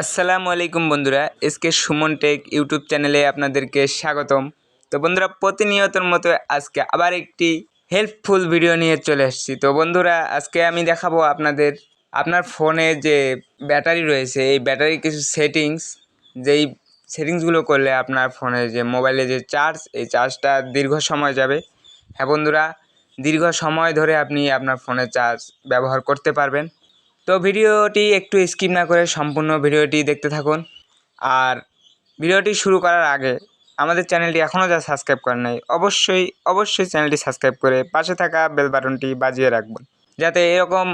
আসসালামু আলাইকুম বন্ধুরা, এসকে সুমন টেক ইউটিউব চ্যানেলে আপনাদেরকে স্বাগতম। তো বন্ধুরা, প্রতিনিয়তর মতো আজকে আবার একটি হেল্পফুল ভিডিও নিয়ে চলে এসেছি। তো বন্ধুরা, আজকে আমি দেখাবো আপনার ফোনে যে ব্যাটারি রয়েছে, এই ব্যাটারির কিছু যেই সেটিংসগুলো করলে আপনার ফোনে যে মোবাইলে যে এই চার্জটা দীর্ঘ সময় যাবে। হ্যাঁ বন্ধুরা, দীর্ঘ সময় ধরে আপনি আপনার ফোনে চার্জ ব্যবহার করতে পারবেন। তো ভিডিওটি একটু স্কিপ না করে সম্পূর্ণ ভিডিওটি দেখতে থাকুন। আর ভিডিওটি শুরু করার আগে আমাদের চ্যানেলটি এখনও যা সাবস্ক্রাইব করেন নাই, অবশ্যই চ্যানেলটি সাবস্ক্রাইব করে পাশে থাকা বেল বাটনটি বাজিয়ে রাখবেন, যাতে এরকম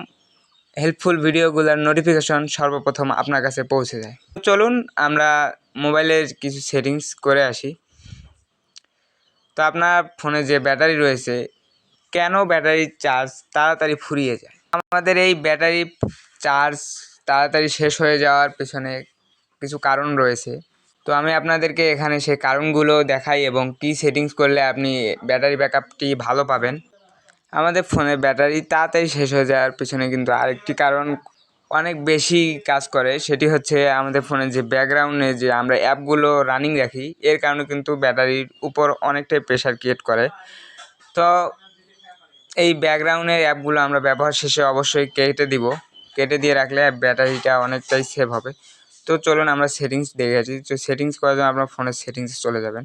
হেল্পফুল ভিডিওগুলোর নোটিফিকেশন সর্বপ্রথম আপনার কাছে পৌঁছে যায়। চলুন আমরা মোবাইলের কিছু সেটিংস করে আসি। তো আপনার ফোনে যে ব্যাটারি রয়েছে, কেন ব্যাটারির চার্জ তাড়াতাড়ি ফুরিয়ে যায়? আমাদের এই ব্যাটারি চার্জ তাড়াতাড়ি শেষ হয়ে যাওয়ার পেছনে কিছু কারণ রয়েছে। তো আমি আপনাদেরকে এখানে সেই কারণগুলো দেখাই এবং কী সেটিংস করলে আপনি ব্যাটারি ব্যাকআপটি ভালো পাবেন। আমাদের ফোনে ব্যাটারি তাড়াতাড়ি শেষ হয়ে যাওয়ার পেছনে কিন্তু আরেকটি কারণ অনেক বেশি কাজ করে, সেটি হচ্ছে আমাদের ফোনে যে ব্যাকগ্রাউন্ডে যে আমরা অ্যাপগুলো রানিং রাখি, এর কারণে কিন্তু ব্যাটারির উপর অনেকটাই প্রেশার ক্রিয়েট করে। তো এই ব্যাকগ্রাউন্ডের অ্যাপগুলো আমরা ব্যবহার শেষে অবশ্যই কেটে দিয়ে রাখলে ব্যাটারিটা অনেকটাই সেভ হবে। তো চলুন আমরা সেটিংস দেখে আছি। তো সেটিংস করার জন্য আপনার ফোনের সেটিংসে চলে যাবেন।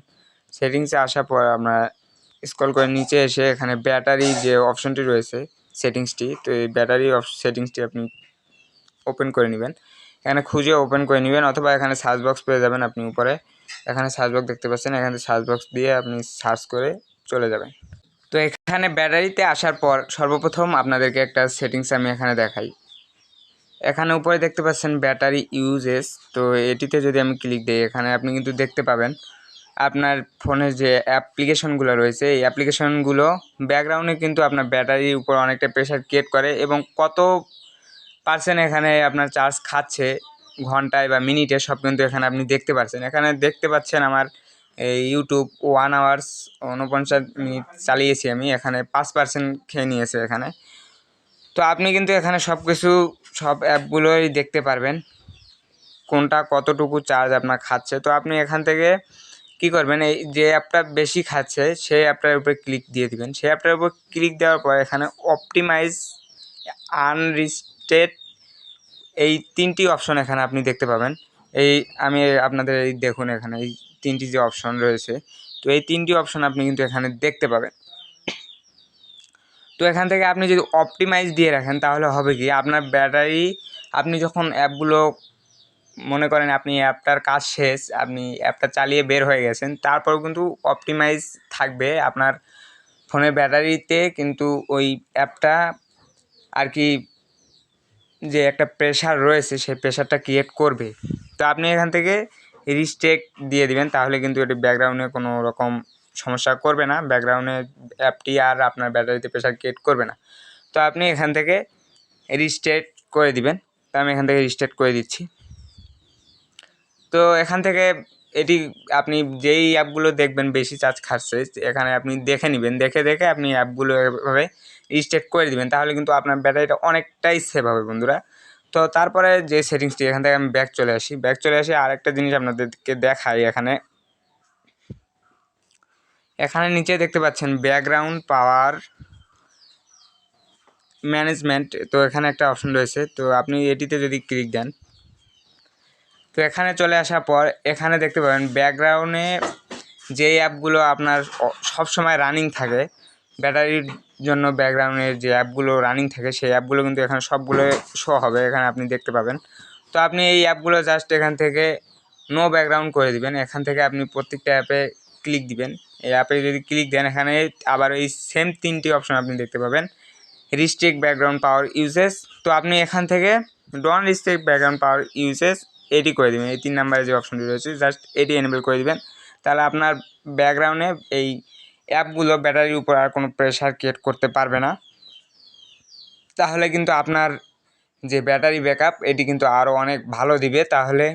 সেটিংসে আসার পর আমরা স্ক্রল করে নিচে এসে এখানে ব্যাটারি যে অপশনটি রয়েছে সেটিংসটি, তো এই ব্যাটারি সেটিংসটি আপনি ওপেন করে নেবেন। এখানে খুঁজে ওপেন করে নেবেন, অথবা এখানে সার্চ বক্স পেয়ে যাবেন আপনি উপরে। এখানে সার্চ বক্স দেখতে পাচ্ছেন, এখানে সার্চ বক্স দিয়ে আপনি সার্চ করে চলে যাবেন। তো এখানে ব্যাটারিতে আসার পর সর্বপ্রথম আপনাদেরকে একটা সেটিংস আমি এখানে দেখাই। এখানে উপরে দেখতে পাচ্ছেন ব্যাটারি ইউজেস। তো এটিতে যদি আমি ক্লিক দিই, এখানে আপনি কিন্তু দেখতে পাবেন আপনার ফোনের যে অ্যাপ্লিকেশনগুলো রয়েছে, এই অ্যাপ্লিকেশনগুলো ব্যাকগ্রাউন্ডে কিন্তু আপনার ব্যাটারির উপর অনেকটা প্রেশার ক্রিয়েট করে এবং কত পার্সেন্ট এখানে আপনার চার্জ খাচ্ছে ঘন্টায় বা মিনিটে, সব কিন্তু এখানে আপনি দেখতে পাচ্ছেন। এখানে দেখতে পাচ্ছেন আমার এই ইউটিউব 1 আওয়ার্স 49 মিনিট চালিয়েছি আমি, এখানে 5% খেয়ে নিয়েছে এখানে। তো আপনি কিন্তু এখানে সব অ্যাপগুলোই দেখতে পারবেন কোনটা কতটুকু চার্জ আপনার খাচ্ছে। তো আপনি এখান থেকে কী করবেন, এই যে অ্যাপটা বেশি খাচ্ছে সেই অ্যাপটার উপরে ক্লিক দিয়ে দিবেন। সেই অ্যাপটার উপর ক্লিক দেওয়ার পর এখানে অপটিমাইজ, আনরিস্টেড, এই 3টি অপশন এখানে আপনি দেখতে পাবেন। আমি আপনাদের এই দেখুন, এখানে এই 3টি যে অপশন রয়েছে, তো এই 3টি অপশন আপনি কিন্তু এখানে দেখতে পাবেন। তো এখান থেকে আপনি যদি অপটিমাইজ দিয়ে রাখেন, তাহলে হবে কি, আপনার ব্যাটারি আপনি যখন অ্যাপগুলো মনে করেন আপনি অ্যাপটার কাজ শেষ, আপনি অ্যাপটা চালিয়ে বের হয়ে গেছেন, তারপরেও কিন্তু অপটিমাইজ থাকবে আপনার ফোনের ব্যাটারিতে, কিন্তু ওই অ্যাপটা আর কি যে একটা প্রেশার রয়েছে সেই প্রেশারটা ক্রিয়েট করবে। তো আপনি এখান থেকে রিস্টেক দিয়ে দিবেন, তাহলে কিন্তু এটি ব্যাকগ্রাউন্ডে কোনো রকম সমস্যা করবে না, ব্যাকগ্রাউন্ডে অ্যাপটি আর আপনার ব্যাটারিতে প্রেশার ক্রিয়েট করবে না। তো আপনি এখান থেকে রিস্টেট করে দিবেন। তো আমি এখান থেকে রিস্টেট করে দিচ্ছি। তো এখান থেকে এটি আপনি যেই অ্যাপগুলো দেখবেন বেশি চার্জ খাচ্ছে, এখানে আপনি দেখে নেবেন, দেখে আপনি অ্যাপগুলো এভাবে রিস্টেট করে দিবেন, তাহলে কিন্তু আপনার ব্যাটারিটা অনেকটাই সেভ হবে বন্ধুরা। তো তারপরে যে সেটিংসটি, এখান থেকে আমি ব্যাক চলে আসি আরেকটা জিনিস আপনাদেরকে দেখাই। এখানে নিচে দেখতে পাচ্ছেন ব্যাকগ্রাউন্ড পাওয়ার ম্যানেজমেন্ট, তো এখানে একটা অপশন রয়েছে, তো আপনি এটিতে যদি ক্লিক দেন, তো এখানে চলে আসার পর এখানে দেখতে পাবেন ব্যাকগ্রাউন্ডে যেই অ্যাপগুলো আপনার সবসময় রানিং থাকে, ব্যাটারির জন্য ব্যাকগ্রাউন্ডের যে অ্যাপগুলো রানিং থাকে সেই অ্যাপগুলো কিন্তু এখানে সবগুলো শো হবে, এখানে আপনি দেখতে পাবেন। তো আপনি এই অ্যাপগুলো জাস্ট এখান থেকে নো ব্যাকগ্রাউন্ড করে দিবেন। এখান থেকে আপনি প্রত্যেকটা অ্যাপে ক্লিক দিবেন। এই অ্যাপে যদি ক্লিক দেন, এখানে আবার এই সেম 3টি অপশন আপনি দেখতে পাবেন, রিস্ট্রিক্ট ব্যাকগ্রাউন্ড পাওয়ার ইউজেস। তো আপনি এখান থেকে don't restrict background power uses এটি করে দেবেন। এই 3 নম্বরে যে অপশনটি রয়েছে জাস্ট এটি এনেবল করে দিবেন, তাহলে আপনার ব্যাকগ্রাউন্ডে এই অ্যাপগুলো ব্যাটারির উপর আর কোনো প্রেশার ক্রিয়েট করতে পারবে না। তাহলে কিন্তু আপনার যে ব্যাটারি ব্যাকআপ এটি কিন্তু আরও অনেক ভালো দিবে। তাহলে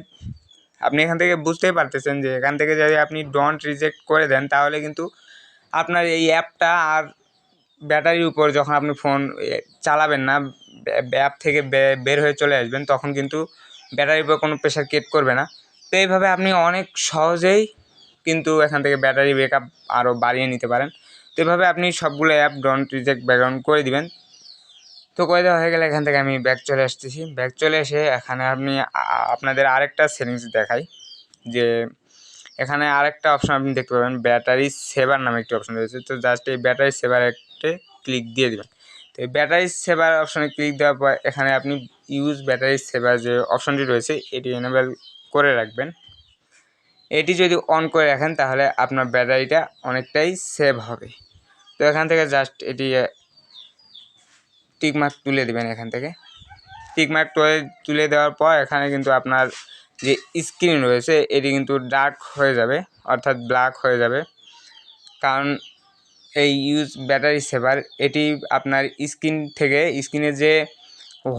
আপনি এখান থেকে বুঝতেই পারতেছেন যে এখান থেকে যদি আপনি ডোন্ট রিজেক্ট করে দেন, তাহলে কিন্তু আপনার এই অ্যাপটা আর ব্যাটারির উপর যখন আপনি ফোন চালাবেন না, অ্যাপ থেকে বের হয়ে চলে আসবেন, তখন কিন্তু ব্যাটারির উপর কোনো প্রেশার ক্রিয়েট করবে না। তো এইভাবে আপনি অনেক সহজেই কিন্তু এখান থেকে ব্যাটারি ব্যাকআপ আরও বাড়িয়ে নিতে পারেন। তো এভাবে আপনি সবগুলো অ্যাপ ডোন্ট রিজেক্ট ব্যাকগ্রাউন্ড করে দিবেন। তো করে দেওয়া হয়ে গেলে এখান থেকে আমি ব্যাক চলে আসতেছি। ব্যাক চলে এসে এখানে আপনি আপনাদের আরেকটা সেটিংস দেখাই যে এখানে আরেকটা অপশন আপনি দেখতে পাবেন, ব্যাটারি সেভার নামে একটি অপশন রয়েছে। তো জাস্ট এই ব্যাটারি সেভার একটা ক্লিক দিয়ে দেবেন। তো এই ব্যাটারি সেভার অপশনে ক্লিক দেওয়ার পর এখানে আপনি ইউজ ব্যাটারি সেভার যে অপশনটি রয়েছে এটি এনেবল করে রাখবেন। এটি যদি অন করে রাখেন তাহলে আপনার ব্যাটারিটা অনেকটাই সেভ হবে। তো এখান থেকে জাস্ট এটি টিকমার্ক তুলে দেবেন। এখান থেকে টিকমার্ক তুলে দেওয়ার পর এখানে কিন্তু আপনার যে স্ক্রিন রয়েছে এটি কিন্তু ডার্ক হয়ে যাবে, অর্থাৎ ব্ল্যাক হয়ে যাবে। কারণ এই ইউজ ব্যাটারি সেভার এটি আপনার স্ক্রিনের যে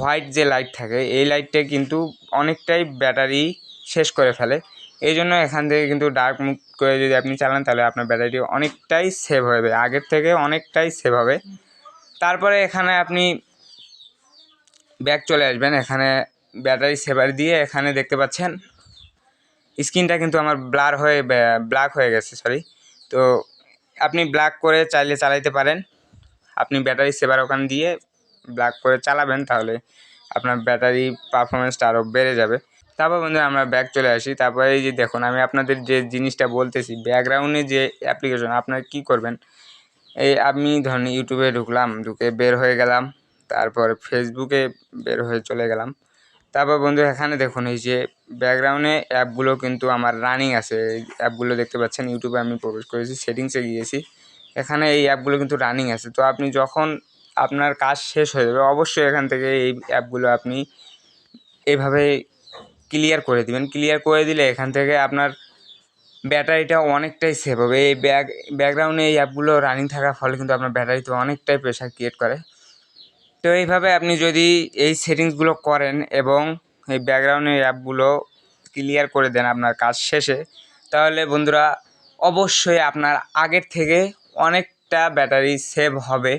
হোয়াইট যে লাইট থাকে এই লাইটটা কিন্তু অনেকটাই ব্যাটারি শেষ করে ফেলে। এই জন্য এখান থেকে কিন্তু ডার্ক মুড করে যদি আপনি চালান তাহলে আপনার ব্যাটারিটি অনেকটাই সেভ হবে, আগের থেকে অনেকটাই সেভ হবে। তারপরে এখানে আপনি ব্যাক চলে আসবেন। এখানে ব্যাটারি সেভার দিয়ে এখানে দেখতে পাচ্ছেন স্ক্রিনটা কিন্তু আমার ব্ল্যাক হয়ে গেছে, তো আপনি ব্ল্যাক করে চাইলে চালাইতে পারেন। আপনি ব্যাটারি সেভার ওখানে দিয়ে ব্ল্যাক করে চালাবেন, তাহলে আপনার ব্যাটারি পারফরমেন্সটা আরও বেড়ে যাবে। তারপর বন্ধুরা আমরা ব্যাক চলে আসি। তারপরে এই যে দেখুন আমি আপনাদের যে জিনিসটা বলতেছি, ব্যাকগ্রাউন্ডে যে অ্যাপ্লিকেশন আপনারা কী করবেন, এই আমি ধরুন ইউটিউবে ঢুকে বের হয়ে গেলাম, তারপর ফেসবুকে বের হয়ে চলে গেলাম। তারপর বন্ধু এখানে দেখুন এই যে ব্যাকগ্রাউন্ডে অ্যাপগুলো কিন্তু আমার রানিং আছে। এই অ্যাপগুলো দেখতে পাচ্ছেন, ইউটিউবে আমি প্রবেশ করেছি, সেটিংসে গিয়েছি, এখানে এই অ্যাপগুলো কিন্তু রানিং আছে। তো আপনি যখন আপনার কাজ শেষ হয়ে যাবে অবশ্যই এখান থেকে এই অ্যাপগুলো আপনি এভাবে ক্লিয়ার করে দিবেন। ক্লিয়ার করে দিলে এখান থেকে আপনার ব্যাটারিটা অনেকটাই সেভ হবে। এই ব্যাকগ্রাউন্ডে এই অ্যাপগুলো রানিং থাকার ফলে কিন্তু আপনার ব্যাটারিতে অনেকটাই প্রেশার ক্রিয়েট করে। তো এইভাবে আপনি যদি এই সেটিংসগুলো করেন এবং এই ব্যাকগ্রাউন্ডের অ্যাপগুলো ক্লিয়ার করে দেন আপনার কাজ শেষে, তাহলে বন্ধুরা অবশ্যই আপনার আগের থেকে অনেকটা ব্যাটারি সেভ হবে।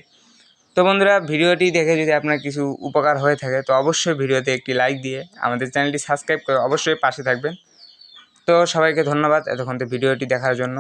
তো বন্ধুরা ভিডিওটি দেখে যদি আপনার কিছু উপকার হয়ে থাকে তো অবশ্যই ভিডিওতে একটি লাইক দিয়ে আমাদের চ্যানেলটি সাবস্ক্রাইব করে অবশ্যই পাশে থাকবেন। তো সবাইকে ধন্যবাদ এতক্ষণ ভিডিওটি দেখার জন্য।